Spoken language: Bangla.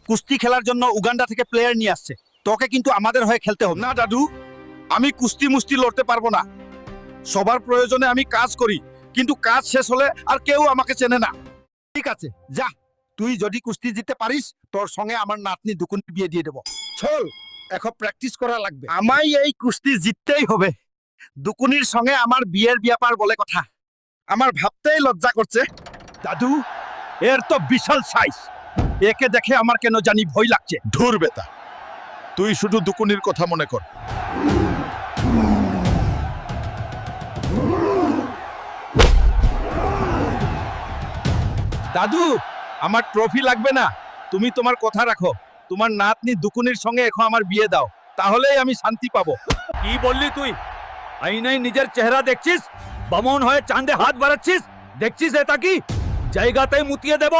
কুস্তি খেলার জন্য উগান্ডা থেকে প্লেয়ার নিয়ে আসছে। তোকে কিন্তু আমাদের হয়ে খেলতে হবে। না দাদু, আমি কুস্তি মুস্তি লড়তে পারবো না। সবার প্রয়োজনে আমি কাজ করি, কিন্তু কাজ শেষ হলে আর কেউ আমাকে চেনে না। ঠিক আছে, যা। তুই যদি কুস্তি জিততে পারিস, তোর সঙ্গে আমার নাতনি দুকুনির বিয়ে দিয়ে দেব। চল, এখন প্র্যাকটিস করা লাগবে। আমায় এই কুস্তি জিততেই হবে। দুকুনির সঙ্গে আমার বিয়ের ব্যাপার বলে কথা। আমার ভাবতেই লজ্জা করছে। দাদু, এর তো বিশাল সাইজ। একে দেখে আমার কেন জানি ভয় লাগছে। ধুর বেটা, তুই শুধু দুকুনির কথা মনে কর। দাদু, আমার ট্রফি লাগবে না। তুমি তোমার কথা রাখো। তোমার নাতনি দুকুনির সঙ্গে এখন আমার বিয়ে দাও, তাহলেই আমি শান্তি পাবো। কি বললি তুই? আইনাই নিজের চেহারা দেখছিস? বামন হয়ে চাঁদে হাত বাড়াচ্ছিস? দেখছিস এটা কি? জায়গাতেই মুতিয়ে দেব।